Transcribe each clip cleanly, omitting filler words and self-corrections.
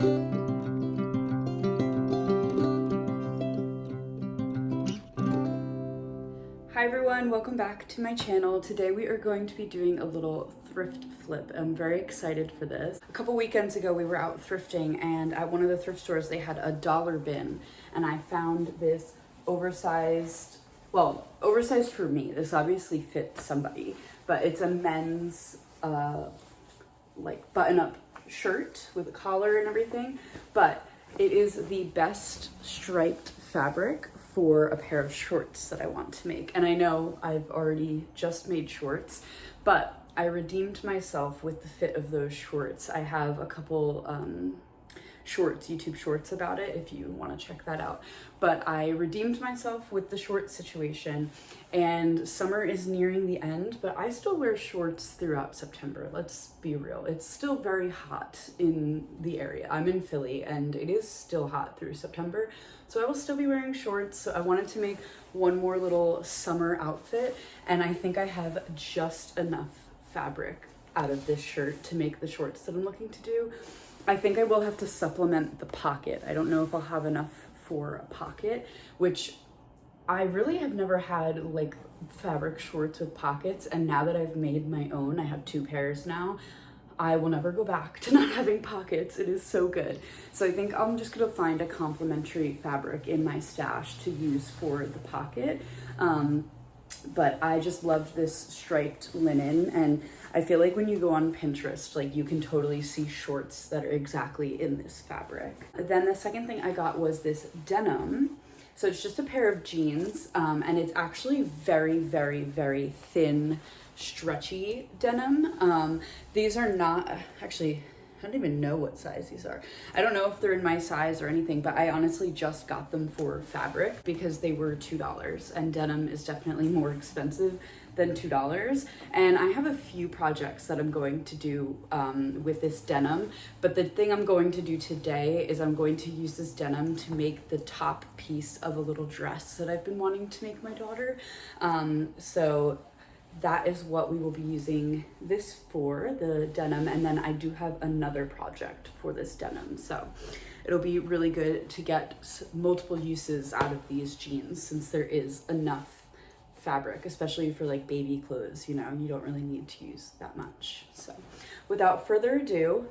Hi everyone, welcome back to my channel. Today we are going to be doing a little thrift flip. I'm very excited for this. A couple weekends ago we were out thrifting, and at one of the thrift stores they had a dollar bin, and I found this oversized for me. This obviously fits somebody, but it's a men's like button-up shirt with a collar and everything, but it is the best striped fabric for a pair of shorts that I want to make. And I know I've already just made shorts, but I redeemed myself with the fit of those shorts. I have a couple shorts, YouTube shorts about it if you want to check that out. But I redeemed myself with the short situation, and summer is nearing the end, but I still wear shorts throughout September. Let's be real. It's still very hot in the area. I'm in Philly and it is still hot through September. So I will still be wearing shorts. So I wanted to make one more little summer outfit, and I think I have just enough fabric out of this shirt to make the shorts that I'm looking to do. I think I will have to supplement the pocket. I don't know if I'll have enough for a pocket, which I really have never had like fabric shorts with pockets. And now that I've made my own, I have 2 pairs now, I will never go back to not having pockets. It is so good. So I think I'm just gonna find a complementary fabric in my stash to use for the pocket. But I just loved this striped linen, and I feel like when you go on Pinterest, like you can totally see shorts that are exactly in this fabric. Then the second thing I got was this denim. So it's just a pair of jeans, and it's actually very, very, very thin, stretchy denim. These are not, actually, I don't even know what size these are. I don't know if they're in my size or anything, but I honestly just got them for fabric because they were $2, and denim is definitely more expensive than $2. And I have a few projects that I'm going to do with this denim, but the thing I'm going to do today is I'm going to use this denim to make the top piece of a little dress that I've been wanting to make my daughter. So that is what we will be using this for, the denim. And then I do have another project for this denim. So it'll be really good to get multiple uses out of these jeans, since there is enough fabric, especially for like baby clothes, you know, you don't really need to use that much. So without further ado,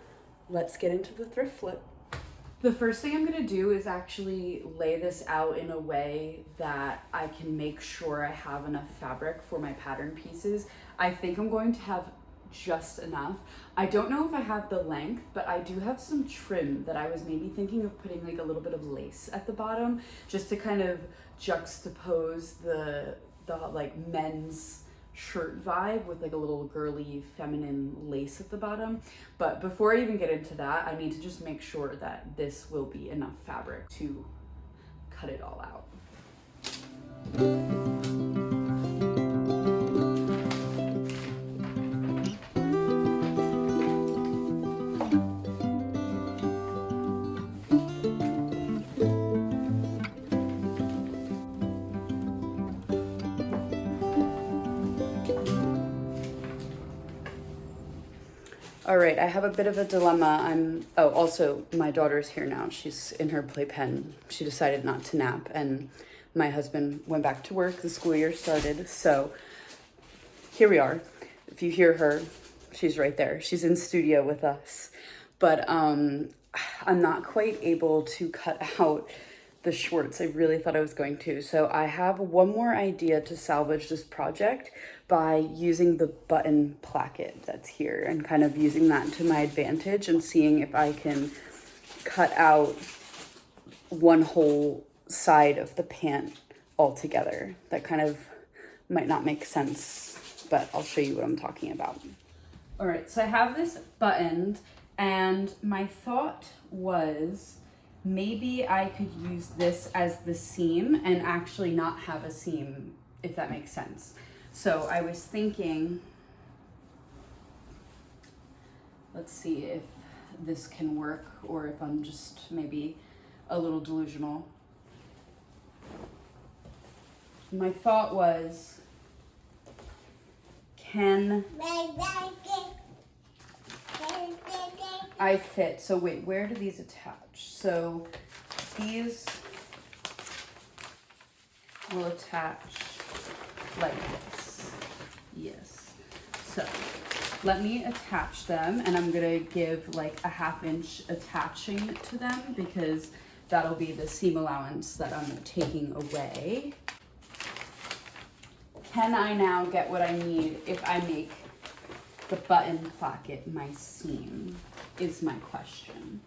let's get into the thrift flip. The first thing I'm gonna do is actually lay this out in a way that I can make sure I have enough fabric for my pattern pieces. I think I'm going to have just enough. I don't know if I have the length, but I do have some trim that I was maybe thinking of putting like a little bit of lace at the bottom, just to kind of juxtapose the like men's shirt vibe with like a little girly feminine lace at the bottom. But before I even get into that, I need to just make sure that this will be enough fabric to cut it all out. All right, I have a bit of a dilemma. Also my daughter's here now. She's in her playpen. She decided not to nap, and my husband went back to work. The school year started. So here we are. If you hear her, she's right there. She's in studio with us. But I'm not quite able to cut out the shorts. I really thought I was going to. So I have one more idea to salvage this project by using the button placket that's here and kind of using that to my advantage, and seeing if I can cut out one whole side of the pant altogether. That kind of might not make sense, but I'll show you what I'm talking about. All right, so I have this buttoned, and my thought was maybe I could use this as the seam and actually not have a seam, if that makes sense. So I was thinking, let's see if this can work or if I'm just maybe a little delusional. My thought was, can I fit. So wait, where do these attach? So these will attach like this. Yes. So let me attach them, and I'm gonna give like a 1/2 inch attaching to them because that'll be the seam allowance that I'm taking away. Can I now get what I need if I make the button placket my seam is my question.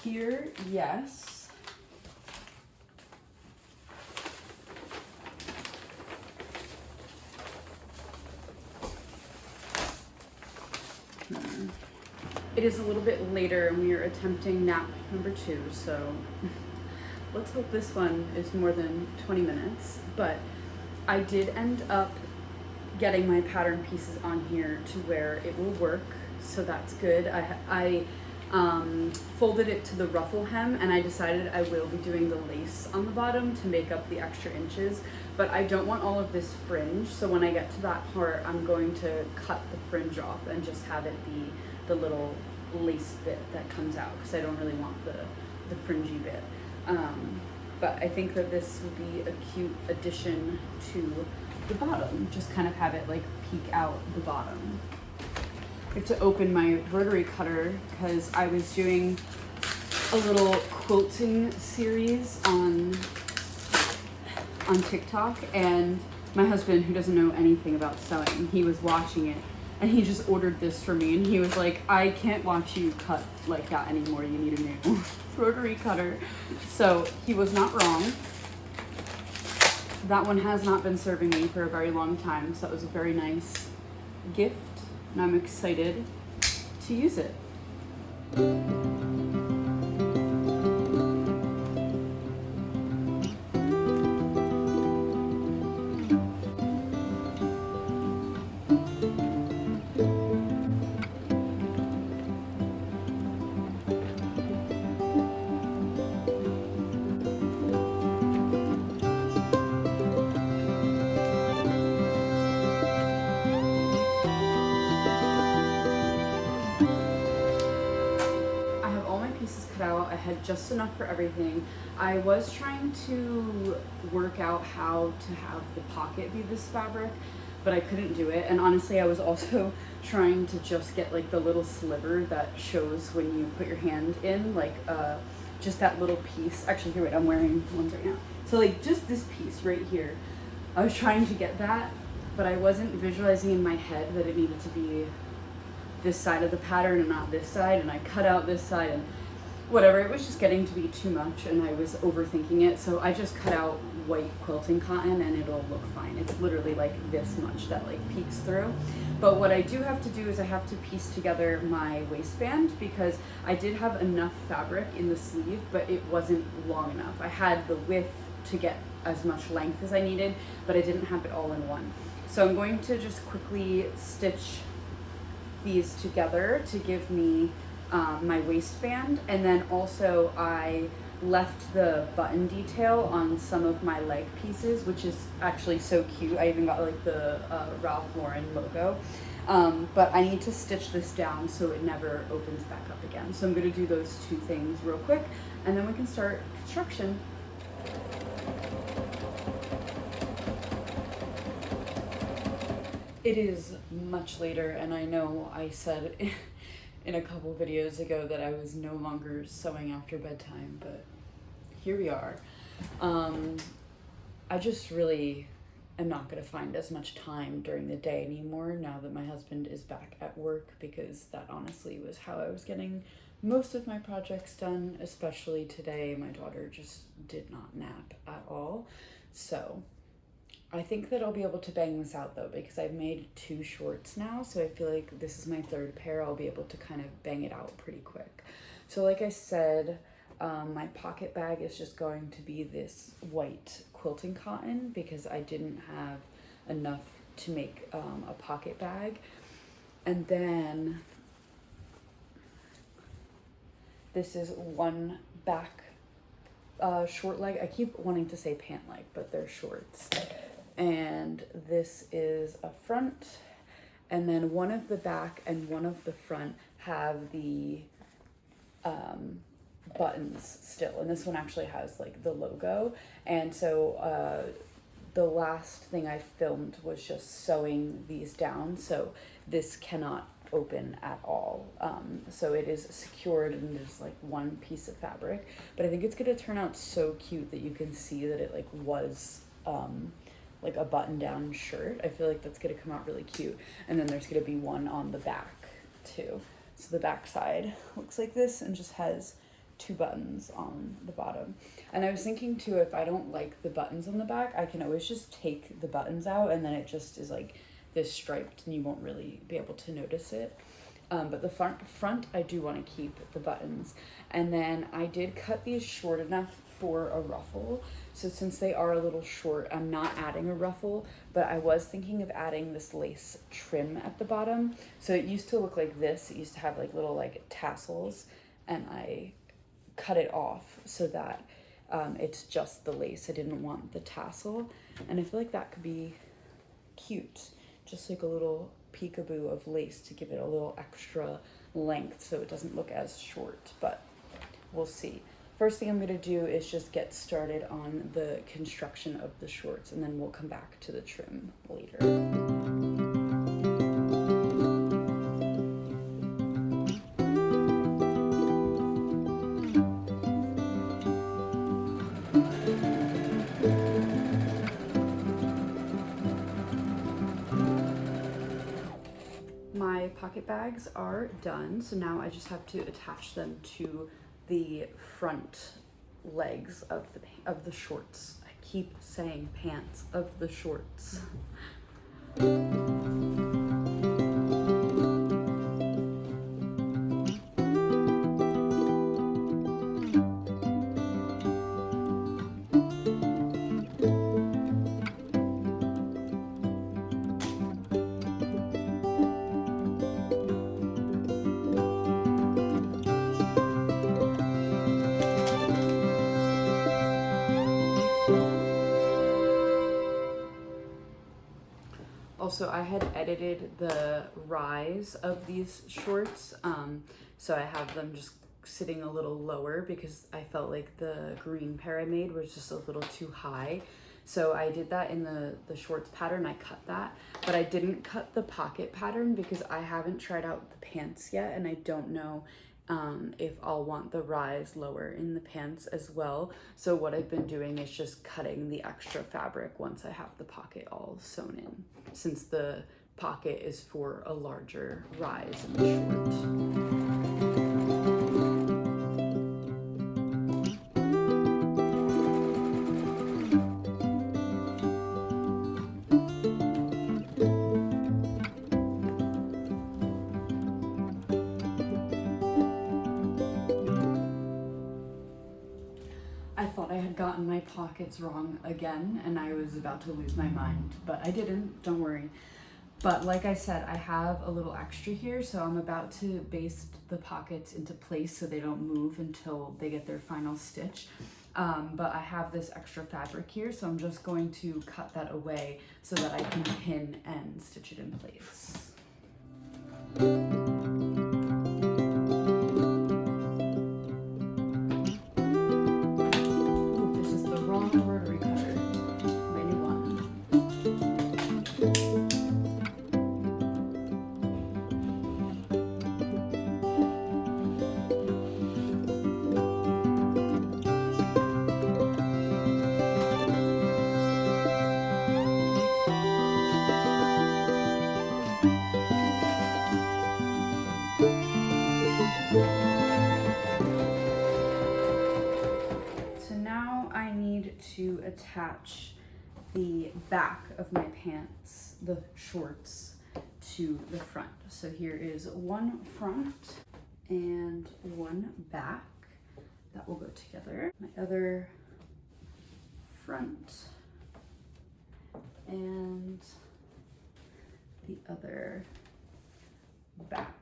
Here, yes. It is a little bit later and we are attempting nap number 2, so let's hope this one is more than 20 minutes. But I did end up getting my pattern pieces on here to where it will work, so that's good. I folded it to the ruffle hem, and I decided I will be doing the lace on the bottom to make up the extra inches, but I don't want all of this fringe, so when I get to that part, I'm going to cut the fringe off and just have it be the little lace bit that comes out, because I don't really want the fringy bit. But I think that this would be a cute addition to the bottom, just kind of have it like peek out the bottom. I have to open my rotary cutter because I was doing a little quilting series on TikTok, and my husband, who doesn't know anything about sewing, he was watching it and he just ordered this for me, and he was like, I can't watch you cut like that anymore, you need a new rotary cutter. So he was not wrong. That one has not been serving me for a very long time, so that was a very nice gift, and I'm excited to use it. Out. I had just enough for everything. I was trying to work out how to have the pocket be this fabric, but I couldn't do it. And honestly, I was also trying to just get like the little sliver that shows when you put your hand in, like just that little piece. Actually, here, wait, I'm wearing ones right now. So like just this piece right here. I was trying to get that, but I wasn't visualizing in my head that it needed to be this side of the pattern and not this side, and I cut out this side and whatever, it was just getting to be too much and I was overthinking it, so I just cut out white quilting cotton and it'll look fine. It's literally like this much that like peeks through. But what I do have to do is I have to piece together my waistband, because I did have enough fabric in the sleeve, but it wasn't long enough. I had the width to get as much length as I needed, but I didn't have it all in one. So I'm going to just quickly stitch these together to give me my waistband, and then also I left the button detail on some of my leg pieces, which is actually so cute. I even got like the Ralph Lauren logo, but I need to stitch this down so it never opens back up again. So I'm going to do those 2 things real quick, and then we can start construction. It is much later, and I know I said in a couple videos ago that I was no longer sewing after bedtime, but here we are. I just really am not going to find as much time during the day anymore now that my husband is back at work, because that honestly was how I was getting most of my projects done, especially today. My daughter just did not nap at all. So I think that I'll be able to bang this out though, because I've made 2 shorts now, so I feel like this is my 3rd pair. I'll be able to kind of bang it out pretty quick. So like I said, my pocket bag is just going to be this white quilting cotton, because I didn't have enough to make a pocket bag. And then this is one back short leg. I keep wanting to say pant leg, but they're shorts. And this is a front, and then one of the back and one of the front have the buttons still, and this one actually has like the logo. And so the last thing I filmed was just sewing these down, so this cannot open at all. So it is secured and there's like one piece of fabric, but I think it's gonna turn out so cute that you can see that it like was like a button down shirt. I feel like that's gonna come out really cute. And then there's gonna be one on the back too. So the back side looks like this and just has 2 buttons on the bottom. And I was thinking too, if I don't like the buttons on the back, I can always just take the buttons out and then it just is like this striped and you won't really be able to notice it. But the front, I do want to keep the buttons. And then I did cut these short enough for a ruffle. So since they are a little short, I'm not adding a ruffle, but I was thinking of adding this lace trim at the bottom. So it used to look like this. It used to have like little like tassels, and I cut it off so that it's just the lace. I didn't want the tassel, and I feel like that could be cute. Just like a little peekaboo of lace to give it a little extra length so it doesn't look as short, but we'll see. First thing I'm gonna do is just get started on the construction of the shorts, and then we'll come back to the trim later. My pocket bags are done, so now I just have to attach them to the front legs of the shorts. I keep saying pants of the shorts. Also, I had edited the rise of these shorts, so I have them just sitting a little lower because I felt like the green pair I made was just a little too high. So I did that in the shorts pattern. I cut that, but I didn't cut the pocket pattern because I haven't tried out the pants yet, and I don't know if I'll want the rise lower in the pants as well. So what I've been doing is just cutting the extra fabric once I have the pocket all sewn in, since the pocket is for a larger rise in the short. Gotten my pockets wrong again, and I was about to lose my mind, but I didn't, don't worry. But like I said, I have a little extra here, so I'm about to baste the pockets into place so they don't move until they get their final stitch. But I have this extra fabric here, so I'm just going to cut that away so that I can pin and stitch it in place. To attach the back of my pants, the shorts, to the front. So here is one front and one back that will go together. My other front and the other back.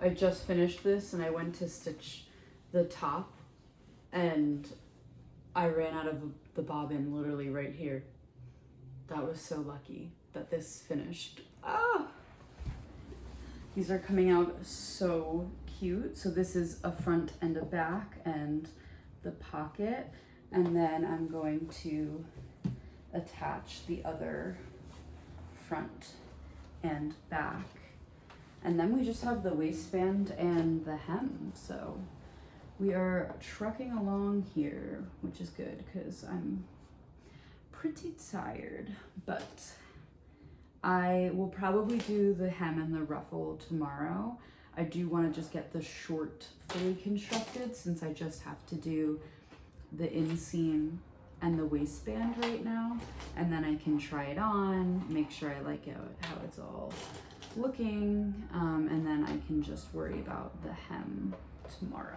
I just finished this and I went to stitch the top and I ran out of the bobbin literally right here. That was so lucky that this finished. Ah! These are coming out so cute. So this is a front and a back and the pocket. And then I'm going to attach the other front and back. And then we just have the waistband and the hem. So we are trucking along here, which is good because I'm pretty tired, but I will probably do the hem and the ruffle tomorrow. I do want to just get the short fully constructed since I just have to do the inseam and the waistband right now, and then I can try it on, make sure I like it, how it's all looking, and then I can just worry about the hem tomorrow.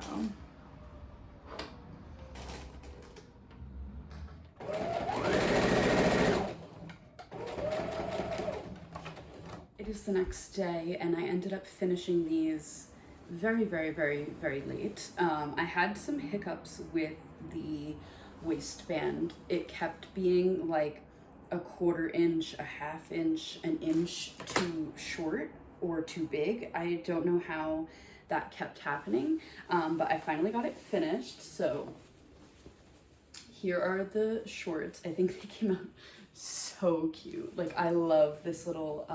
It is the next day and I ended up finishing these very late. I had some hiccups with the waistband. It kept being like a 1/4 inch, a 1/2 inch, an inch too short or too big. I don't know how that kept happening, but I finally got it finished. So here are the shorts. I think they came out so cute. Like I love this little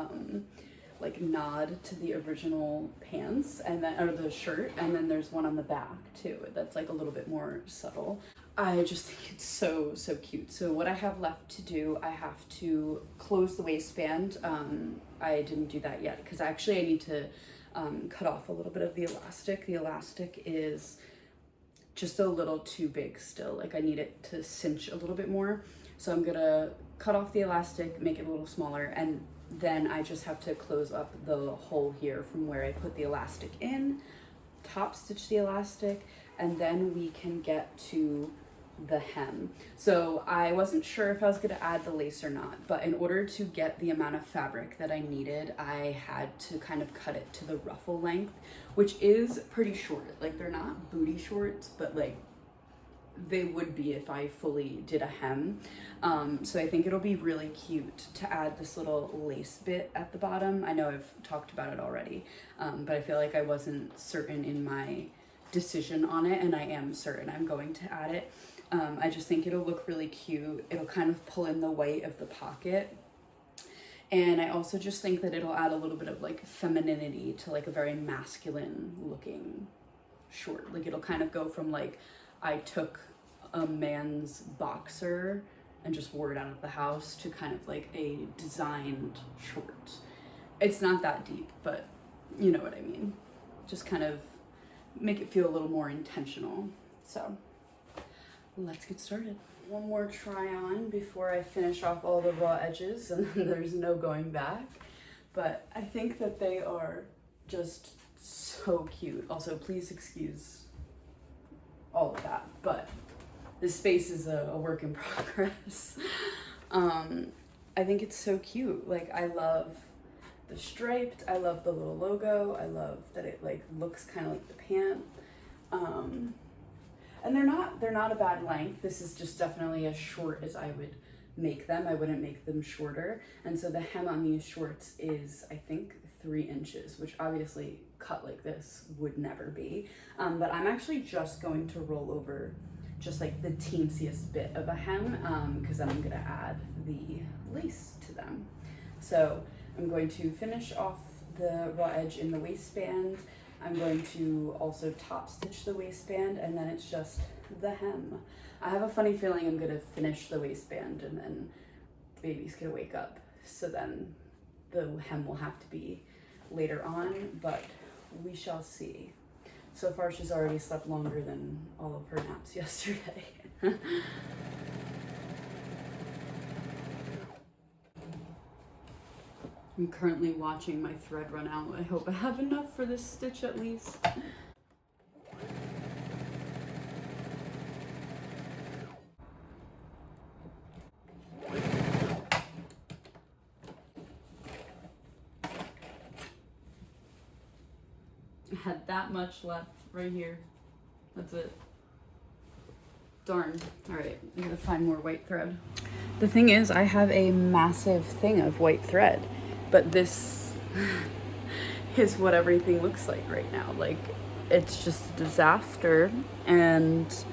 like nod to the original pants and then, or the shirt, and then there's one on the back too that's like a little bit more subtle. I just think it's so cute. So what I have left to do, I have to close the waistband. I didn't do that yet because actually I need to cut off a little bit of the elastic. The elastic is just a little too big still. Like I need it to cinch a little bit more. So I'm gonna cut off the elastic, make it a little smaller, and then I just have to close up the hole here from where I put the elastic in, top stitch the elastic, and then we can get to the hem. So I wasn't sure if I was gonna add the lace or not, but in order to get the amount of fabric that I needed, I had to kind of cut it to the ruffle length, which is pretty short. Like they're not booty shorts, but like they would be if I fully did a hem. So I think it'll be really cute to add this little lace bit at the bottom. I know I've talked about it already, but I feel like I wasn't certain in my decision on it, and I am certain I'm going to add it. I just think it'll look really cute. It'll kind of pull in the weight of the pocket. And I also just think that it'll add a little bit of like femininity to like a very masculine looking short. Like it'll kind of go from like, I took a man's boxer and just wore it out of the house to kind of like a designed short. It's not that deep, but you know what I mean. Just kind of make it feel a little more intentional. So let's get started. One more try on before I finish off all the raw edges and then there's no going back. But I think that they are just so cute. Also, please excuse all of that, but this space is a work in progress. I think it's so cute. Like I love the striped, I love the little logo, I love that it like looks kind of like the pant. And they're not a bad length. This is just definitely as short as I would make them. I wouldn't make them shorter. And so the hem on these shorts is, I think, 3 inches, which obviously cut like this would never be. But I'm actually just going to roll over just like the teensiest bit of a hem, because then I'm gonna add the lace to them. So I'm going to finish off the raw edge in the waistband. I'm going to also top stitch the waistband, and then it's just the hem. I have a funny feeling I'm gonna finish the waistband and then the baby's gonna wake up. So then the hem will have to be later on, but we shall see. So far she's already slept longer than all of her naps yesterday. I'm currently watching my thread run out. I hope I have enough for this stitch at least. had that much left right here. That's it. Darn. All right, I'm gonna find more white thread. The thing is, I have a massive thing of white thread, but this is what everything looks like right now. Like, it's just a disaster, and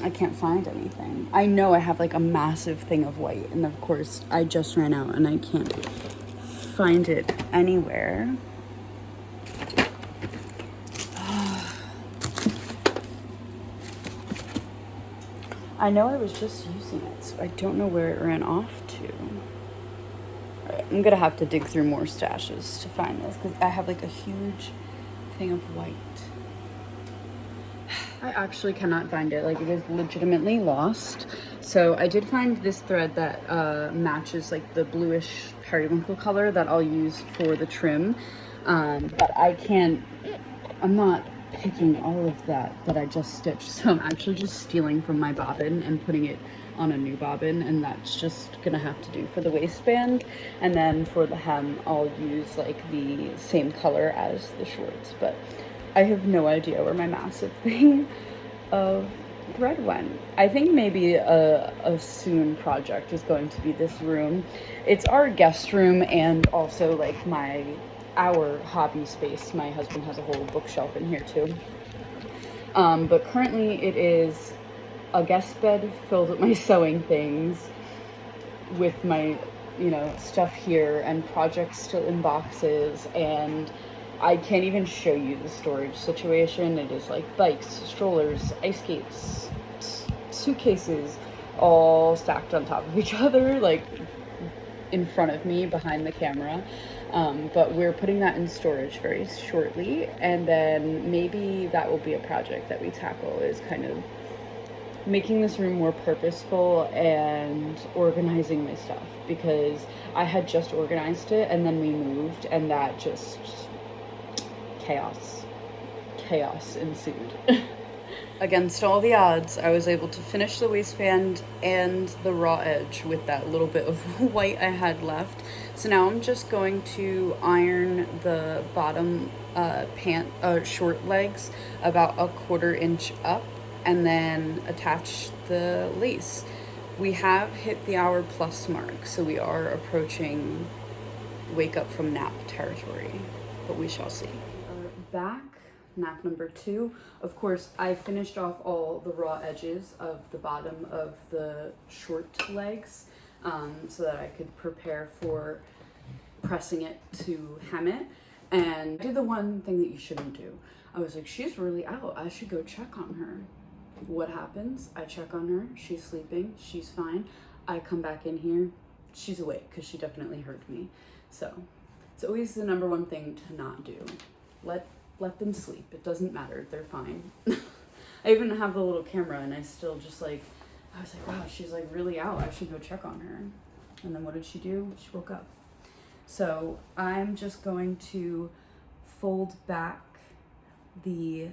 I can't find anything. I know I have like a massive thing of white, and of course I just ran out and I can't find it anywhere. I know I was just using it, so I don't know where it ran off to. All right, I'm gonna have to dig through more stashes to find this, because I have like a huge thing of white. I actually cannot find it. Like, it is legitimately lost. So I did find this thread that matches like the bluish periwinkle color that I'll use for the trim. But I'm not picking all of that I just stitched. So I'm actually just stealing from my bobbin and putting it on a new bobbin, and that's just gonna have to do for the waistband. And then for the hem, I'll use like the same color as the shorts. But I have no idea where my massive thing of thread went. I think maybe a soon project is going to be this room. It's our guest room and also like our hobby space. My husband has a whole bookshelf in here too. But currently it is a guest bed filled with my sewing things, with my, stuff here, and projects still in boxes, and I can't even show you the storage situation. It is like bikes, strollers, ice skates, suitcases, all stacked on top of each other, like in front of me behind the camera. But we're putting that in storage very shortly, and then maybe that will be a project that we tackle, is kind of making this room more purposeful and organizing my stuff, because I had just organized it and then we moved, and that just chaos ensued. Against all the odds, I was able to finish the waistband and the raw edge with that little bit of white I had left. So now I'm just going to iron the bottom short legs about a 1/4 inch up, and then attach the lace. We have hit the hour plus mark, so we are approaching wake up from nap territory, but we shall see. Back, nap number 2. Of course, I finished off all the raw edges of the bottom of the short legs, so that I could prepare for pressing it to hem it. And I did the one thing that you shouldn't do. I was like, she's really out, I should go check on her. What happens? I check on her, she's sleeping, she's fine. I come back in here, she's awake, because she definitely heard me. So it's always the number one thing to not do. Let them sleep. It doesn't matter. They're fine. I even have the little camera, and I still just I was like, wow, she's like really out. I should go check on her. And then what did she do? She woke up. So I'm just going to fold back the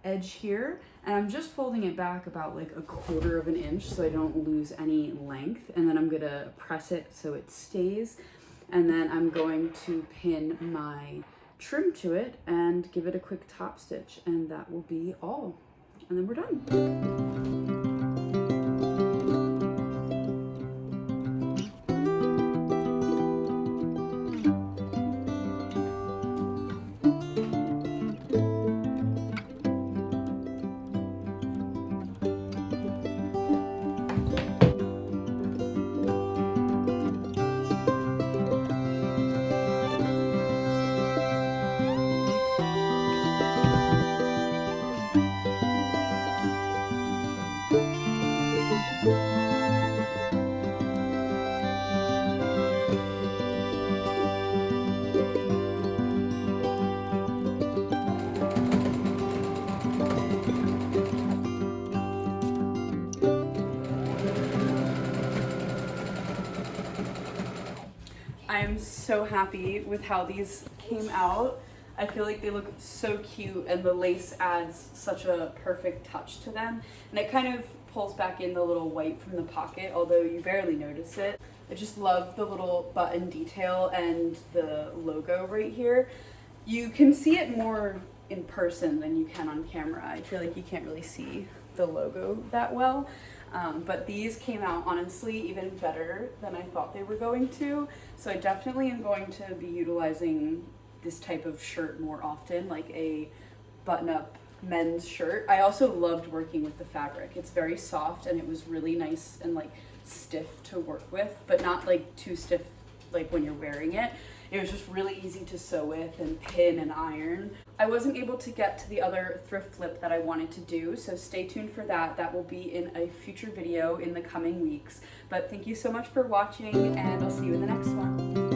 edge here, and I'm just folding it back about like a 1/4 of an inch so I don't lose any length. And then I'm gonna press it so it stays. And then I'm going to pin my trim to it and give it a quick top stitch, and that will be all, and then we're done. I am so happy with how these came out. I feel like they look so cute, and the lace adds such a perfect touch to them. And it kind of pulls back in the little white from the pocket, although you barely notice it. I just love the little button detail and the logo right here. You can see it more in person than you can on camera. I feel like you can't really see the logo that well. But these came out honestly even better than I thought they were going to. So I definitely am going to be utilizing this type of shirt more often, like a button-up men's shirt. I also loved working with the fabric. It's very soft and it was really nice and like stiff to work with, but not like too stiff like when you're wearing it. It was just really easy to sew with and pin and iron. I wasn't able to get to the other thrift flip that I wanted to do, so stay tuned for that. That will be in a future video in the coming weeks. But thank you so much for watching, and I'll see you in the next one.